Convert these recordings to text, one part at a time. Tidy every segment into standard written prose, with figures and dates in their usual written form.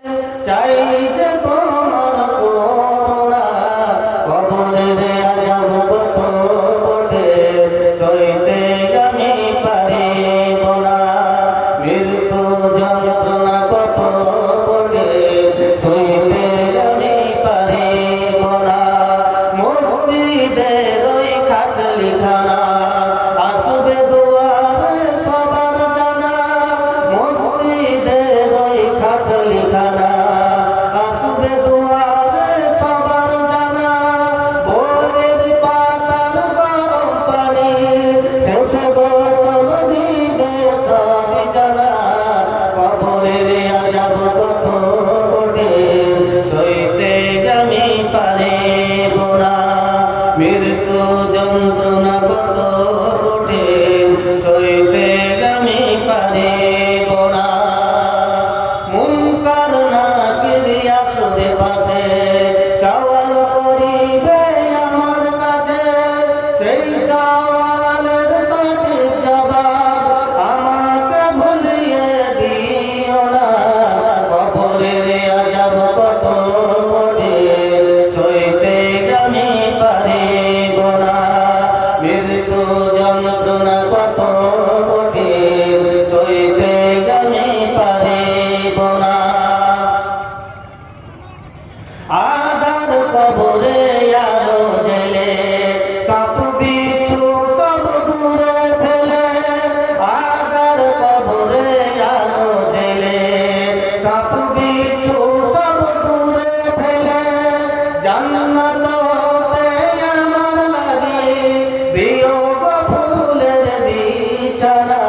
চাইতে তোমার করুণা, কবরের আযাব কত কঠিন, সইতে আমি পারিব না। মৃত্যু যন্ত্রণা কত কঠিন, সইতে আমি পারিব না। মসজিদের ওই খাটলিখানা আসবে দুয়ারে সবার জানা, মসজিদের ওই খাটলিখানা আসবে দুয়ারে সবার জানা। বইয়ের পাতার গরম পানি শেষে গোসল দিবে সবই জানা। কবরের আযাব কত কঠিন, সইতে আমি পারিব না। মৃত্যু যন্ত্রণা কত কঠিন, সইতে আমি পারিব না। মুনকার নাকির আসবে পাশে, সওয়াল করিবে আমার কাছে। সেই সওয়ালের সঠিক জবাব আমাকে ভুলিয়ে দিও না। কবরের আযাব কত কঠিন, সইতে আমি পারিব না। মৃত্যু যন্ত্রণা কত কঠিন, সইতে আমি পারিব না। আধার কবরে আলো জেলে, সাপ বিচ্ছু সব দূরে ফেলে। আধার কবরে আলো জেলে, সাপ বিচ্ছু সব দূরে ফেলে। জান্নাত হতে আমার লাগি দিও গো ফুলের বিছানা।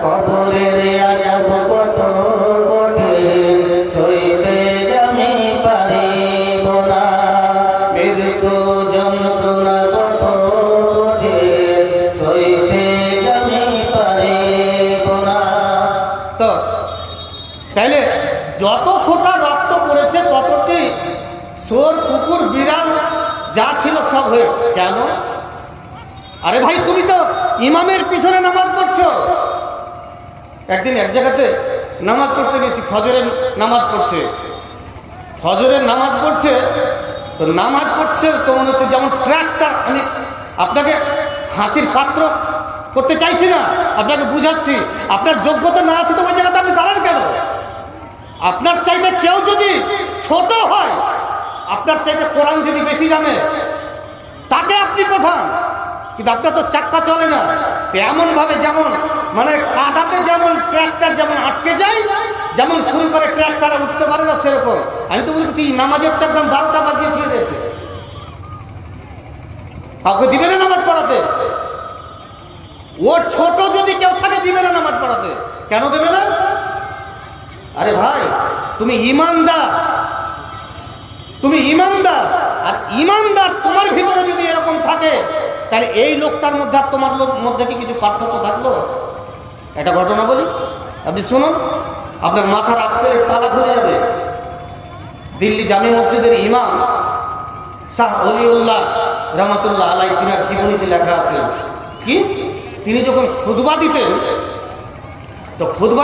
কবরের আযাব কত কঠিন, সইতে আমি পারিব না। মৃত্যু যন্ত্রণা কত কঠিন, সইতে আমি পারিব না। তো তাইলে যত ফোঁটা রক্ত পড়েছে ততটি শোর কুকুর বিড়াল যা ছিল সব হয়ে কেন? আরে ভাই, তুমি তো ইমামের পিছনে নামাজ পড়ছো। একদিন এক জায়গাতে নামাজ পড়তে গেছি, ফজরের নামাজ পড়ছে। ফজরের নামাজ পড়ছে তো নামাজ পড়ছে তো মনে হচ্ছে যেমন ট্রাক্টর। আমি আপনাকে হাসির পাত্র করতে চাইছি না, আপনাকে বুঝাচ্ছি। আপনার যোগ্যতা না আছে তো ওই জায়গাতে আপনি দাঁড়ান কেন? আপনার চাইতে কেউ যদি ছোট হয়, আপনার চাইতে কোরআন যদি বেশি জানে, তাকে আপনি প্রধান। কিন্তু আপনার তো চাক্কা চলে না। এমন ভাবে যেমন মানে কাদাতে যেমন ট্রাক্টর যেমন আটকে যায়, যেমন শুরু করে ট্রাক্টর উঠতে পারে না, সেরকম। আমি তো বলছি নামাজের তো একদম 12টা বাজিয়ে ছেড়ে দিয়েছে। কাউকে দিবে না নামাজ পড়াতে। ওর ছোট যদি কেউ থাকে দিবে না নামাজ পড়াতে। কেন দেবে না? আরে ভাই, তুমি ইমানদার, তুমি ইমানদার। আর ইমানদার তোমার ভিতরে যদি এরকম থাকে, তাহলে এই লোকটার মধ্যে আর তোমার মধ্যে কি কিছু পার্থক্য থাকলো? একটা ঘটনা বলি, আপনি শুনুন, আপনার মাথার আক্কেলের তালা খুলে যাবে। দিল্লি জামে মসজিদের ইমাম শাহ ওলিউল্লাহ রহমাতুল্লাহ আলাইহি, তিনার জীবনীতে লেখা আছে কি, তিনি যখন খুতবা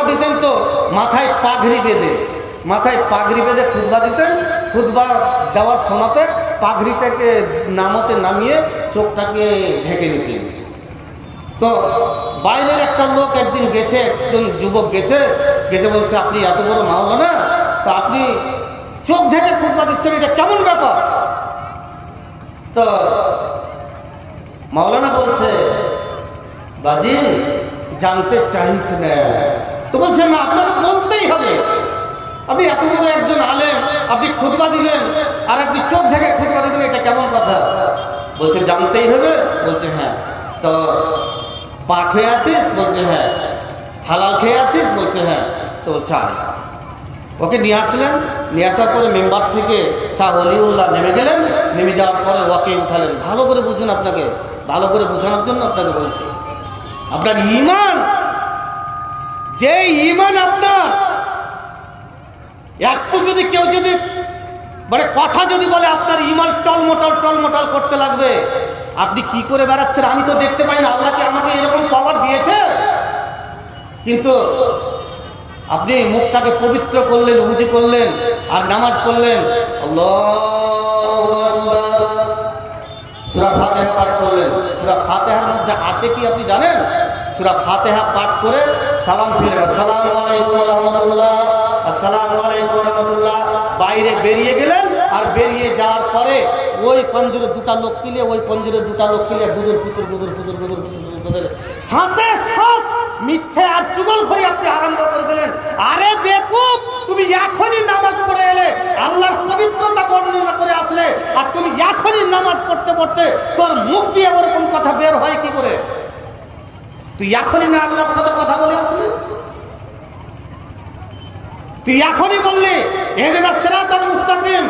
দিতেন তো মাথায় পাগড়ি বেঁধে, খুতবা দিতেন। খুতবা দেওয়ার সময়তে পাগড়িটাকে নামাতে নামিয়ে চোখটাকে ঢেকে নিতেন। তো বাইরের একটা লোক একদিন গেছে, একজন যুবক গেছে বলছে, আপনি এত বড় মাওলানা, তো আপনি চোখ ঢেকে খুতবা দিচ্ছেন, এটা কেমন ব্যাপার? তো মাওলানা বলছে, বাজি জানতে চাইছ না? তো বলছে, না, আপনাকে বলতেই হবে। আপনি এত বড় একজন আলেম, আপনি খুতবা দিলেন আর আপনি চোখ ঢেকে খুতবা দিলেন, এটা কেমন কথা? বলছে, জানতেই হবে। বলছে, হ্যাঁ। তো পা খেয়ে আছিস? বলছে, হ্যাঁ। হালাল খেয়ে আছিস? বলছে, হ্যাঁ। তো বলছে, ওকে নিয়ে আসলেন। নিয়ে আসার পরে মেম্বার থেকে শাহ ওলিউল্লাহ নেমে গেলেন। নেমে যাওয়ার পরে ওকে উঠালেন। ভালো করে বুঝুন, আপনাকে ভালো করে বোঝানোর জন্য আপনাকে বলছি। আপনার ঈমান, যে ঈমান আপনার একটু যদি কেউ যদি মানে কথা যদি বলে, আপনার ঈমান টলমটল করতে লাগবে। আপনি কি করে বেড়াচ্ছেন আমি তো দেখতে পাই না। আল্লাহ কি আমাকে এরকম পাওয়ার দিয়েছে? কিন্তু আপনি মুখটাকে পবিত্র করলেন, উজু করলেন আর নামাজ পড়লেন, আল্লাহু আকবার, সূরা ফাতিহা পাঠ করলেন। সূরা ফাতিহার মধ্যে আছে কি আপনি জানেন? সূরা ফাতিহা পাঠ করে সালাম ফিরলেন, আসসালামু আলাইকুম ওয়া রাহমাতুল্লাহ, আসসালামু আলাইকুম ওয়া রাহমাতুল্লাহ। বাইরে বেরিয়ে গেলেন, আর বেরিয়ে যাওয়ার পরে ওই পঞ্জরে দুটা লোক কিলে, ওই পঞ্জরে দুটা লোক কিলে গুদুর ফুসুর গুদুর ফুসুর গুদুর ফুসুর গুদুর সাথে সাথ মিথ্যে আর চুগল করে আপনি আরম্ভ করে দিলেন। আরে বেকুব, তুমি এখনই নামাজ পড়ে এলে, আল্লাহর পবিত্রতা বর্ণনা করে আসলে, আর তুমি এখনই নামাজ পড়তে পড়তে তোর মুখ দিয়ে ওরকম কথা বের হয় কি করে? তুই এখনই না আল্লাহর সাথে কথা বলে আসলি? তুই এখনই বললি ইহদিনাস সিরাতাল মুস্তাকিম,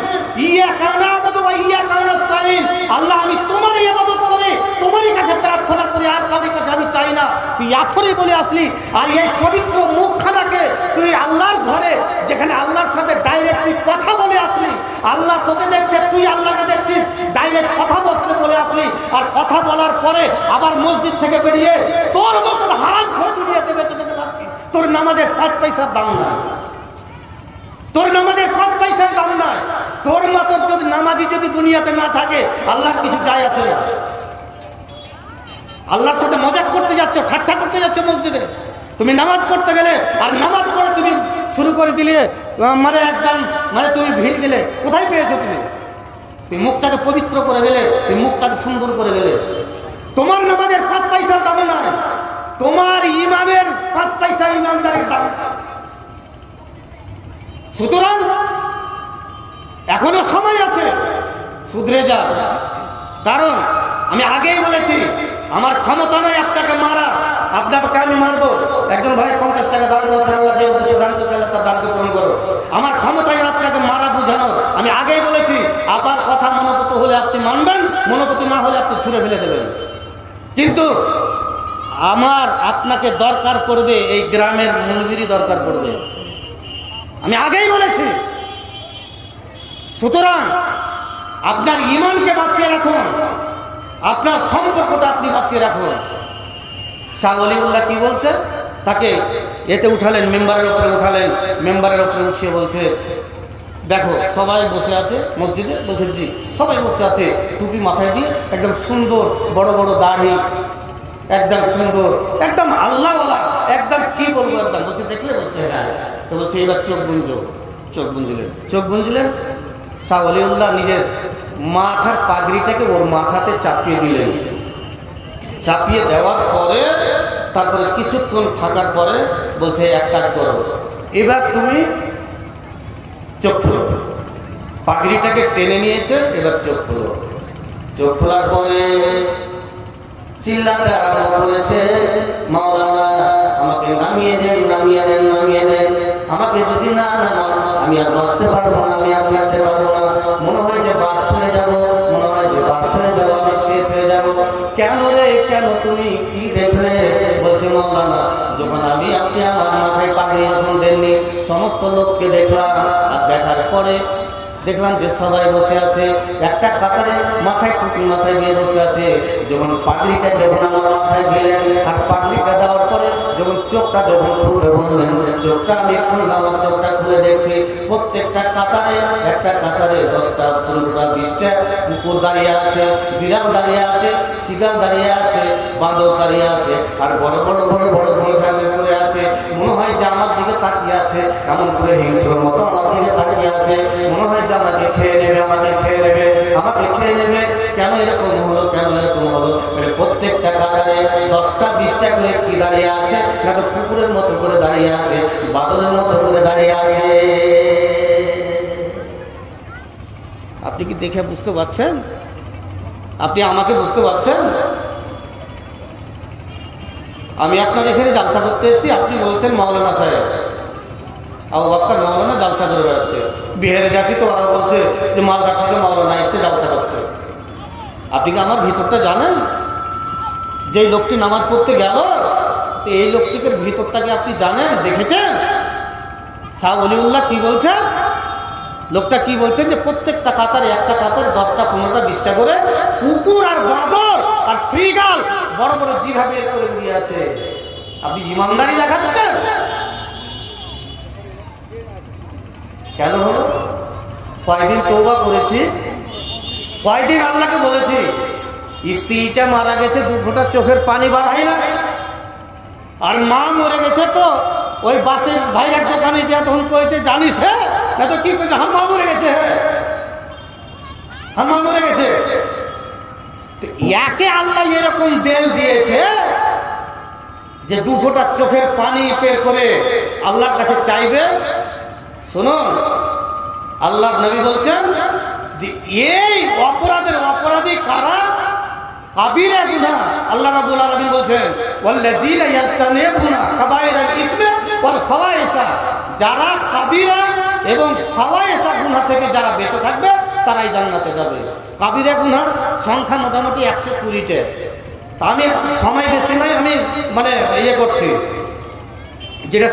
ইয়াকা না'বুদু ওয়া ইয়াকা নাস্তাঈন, আল্লাহ আমি তোমারই ইবাদত করি, তোমারই কাছে প্রার্থনা করি, আর কারোর কাছে আমি চাই না। তুই এখনই বলে আসলি, আর এই পবিত্র মুখখানাকে তুই আল্লাহর ঘরে, যেখানে আল্লাহর সাথে ডাইরেক্ট তুই কথা বলে আসলি, আল্লাহ তোকে দেখছে, তুই আল্লাহকে দেখছিস, ডাইরেক্ট কথা বসলে বলে আসলি, আর কথা বলার পরে আবার মসজিদ থেকে বেরিয়ে তোর মতন হারাম করে দুনিয়াতে বেঁচে যেতে পারবি। তোর নামাজের 5 পয়সার দাম নাই, তোর নামাজের 5 পয়সার দাম নাই। তোর মতো যদি নামাজি যদি দুনিয়াতে না থাকে, আল্লাহর কিছু যায় আসে না। আল্লাহর সাথে মজাক করতে যাচ্ছ, ঠাট্টা করতে যাচ্ছ মসজিদে। তুমি নামাজ পড়তে গেলে, আর নামাজ পড়ে তুমি শুরু করে দিলে, মানে একদম মানে তুমি ভিড় দিলে, কোথায় পেয়েছো তুমি? তুমি মুখটাকে পবিত্র করে গেলে, তুমি মুখটাকে সুন্দর করে গেলে। তোমার নামাজের 5 পয়সার দাম নাই, তোমার ইমানের 5 পয়সা ইমানদারের দাম। সুতরাং এখনো সময় আছে, শুধরে যা। কারণ আমি আগেই বলেছি, আমার ক্ষমতা নয় আপনাকে মারা, আপনাকে আমি মারবো। একজন ভাই 50 টাকা দান করছেন, আল্লাহ যে উদ্দেশ্যে দান করছে, আল্লাহ তার দানকে পূরণ করো। আমার ক্ষমতায় আপনাকে মারা বুঝানো। আমি আগেই বলেছি, আপনার কথা মনোপত হলে আপনি মানবেন, মনোপতি না হলে আপনি ছুঁড়ে ফেলে দেবেন। কিন্তু আমার আপনাকে দরকার পড়বে, এই গ্রামের মুলবিরই দরকার পড়বে, আমি আগেই বলেছি। সুতরাং আপনার ঈমানকে বাঁচিয়ে রাখুন, আপনার সম্পর্কটা আপনি বাঁচিয়ে রাখুন। শাহ ওলিউল্লাহ কি বলছেন? তাকে এতে উঠালেন, মেম্বারের উপরে উঠালেন, মেম্বারের উপরে উঠিয়ে বলছে, দেখো সবাই বসে আছে মসজিদে। বলছে জি, সবাই বসে আছে, টুপি মাথায় দিয়ে, একদম সুন্দর বড় বড় দাড়ি, একদম সুন্দর, একদম আল্লাহওয়ালা, একদম কি বলবো, একদম বলছে, দেখলে বলছে হ্যাঁ। তো বলছে এবার চোখ বুঝো, চোখ বুঝলেন, চোখ বুঝলেন। শাহ ওলিউল্লাহ নিজের মাথার পাগড়িটাকে ওর মাথাতে চাপিয়ে দিলেন। চাপিয়ে দেওয়ার পরে তারপরে কিছুক্ষণ থাকার পরে বলছে এক কাজ করো, এবার তুমি চোখ খুলো। পাগড়িটাকে টেনে নিয়েছে, এবার চোখ খুলো। চোখ খোলার পরে চিল্লাতে আরম্ভ করেছে, মাওলানা আমাকে নামিয়ে দেন, নামিয়ে দেন, নামিয়ে দেন। আমাকে যদি না নামান আমি আর বাঁচতে পারবো না, আমি আর থাকতে পারবো না। মনে হয় যে বাস হয়ে যাবো, মনে হয় যে বাস হয়ে যাবো, আমি শেষ হয়ে যাবো। কেন রে, কেন, তুমি কি দেখলে? বলছে মাওলানা, যখন আপনি আমার মাথায় পাগড়ি যখন দেননি, সমস্ত লোককে দেখলাম, আর দেখার পরে দেখলাম যে সবাই বসে আছে একটা কাতারে, মাথায় টুপি মাথায় দিয়ে বসে আছে। যখন পাগড়িটা যখন আমার মাথায় দিলেন, আর পাগড়িটা দেওয়ার পরে যখন চোখটা যখন খুলতে বললেন, চোখটা আমি খুললাম, চোখটা খুলে দেখছি প্রত্যেকটা কাতারে, একটা কাতারে 10টা 15টা 20টা কুকুর দাঁড়িয়ে আছে, বিড়াল দাঁড়িয়ে আছে, শিগাল দাঁড়িয়ে আছে, বাঁদর দাঁড়িয়ে আছে, আর বড় বড় বড় বড় ভূমিকাঙ্গে করে আছে। মনে হয় যে আমার দিকে তাকিয়ে আছে, এমন করে হিংস্র মতো আমার দিকে তাকিয়ে আছে। মনে হয় যে আমাকে খেয়ে নেবে, আমাকে খেয়ে নেবে, আমাকে খেয়ে নেবে। কেন এরকম হলো, কেন এরকম হলো? প্রত্যেকটা কাতারে 10টা 20টা করে কি দাঁড়িয়ে আছে? না তো কুকুরের মতো করে দাঁড়িয়ে আছে, বাদরের মতো করে দাঁড়িয়ে আছে। আপনি কি দেখে বুঝতে পারছেন? আপনি আমাকে বুঝতে পারছেন? আমি আপনার এখানে জালসা করতে এসেছি, আপনি বলছেন মাওলানা সাহেব, আবু বকর মাওলানা জালসা করে বেড়াচ্ছে। বিহারে যাচ্ছি তো ওরা বলছে যে মালদা থেকে মাওলানা এসছে জালসা করতে। আপনি কি আমার ভিতরটা জানেন? যে লোকটি নামাজ পড়তে গেল, এই লোকটিকে ভিতরটাকে আপনি জানেন, দেখেছেন? শাহ ওলিউল্লাহ কি বলছেন? লোকটা কি বলছেন যে প্রত্যেকটা কাতারে, একটা কাতারে 10টা 15টা 20টা করে কুকুর আর বাঁদর আর শ্রীগাল বড় বড় জিভা বের করে দিয়ে আছে। আপনি ইমানদারি দেখাচ্ছেন? কেন হলো? কয়দিন তওবা করেছি, কয়দিন আল্লাহকে বলেছি স্ত্রীটা মারা গেছে 2 ফোঁটা চোখের পানি বাড়াই না, আর মা মরে গেছে তো ওই বাসের ভাইয়ের দোকানে যা তখন করেছে জানিস, হ্যাঁ না তো কি করেছে, হাম্মা মরে গেছে, হাম্মা মরে গেছে। একে আল্লাহ এরকম দেল দিয়েছে যে 2 ফোঁটা চোখের পানি বের করে আল্লাহর কাছে চাইবে। শুনুন, আল্লাহর নবী বলছেন যে এই অপরাধের অপরাধী কারা? কাবিরা গুনাহ। আল্লাহ রাব্বুল আলামিন বলছেন ওয়াল্লাযীনা ইয়াজতানিবুনা কাবায়িরাল ইসমি ওয়াল ফাওয়াহিশা, যারা কাবিরা এবং ফাওয়াহিশা গুনাহ থেকে যারা বেঁচে থাকবে তারাই জান্নাতে যাবে। কাবিরা গুনাহর সংখ্যা মোটামুটি 120টা। আমি সময় বেশি নাই, আমি মানে ইয়ে করছি যেটা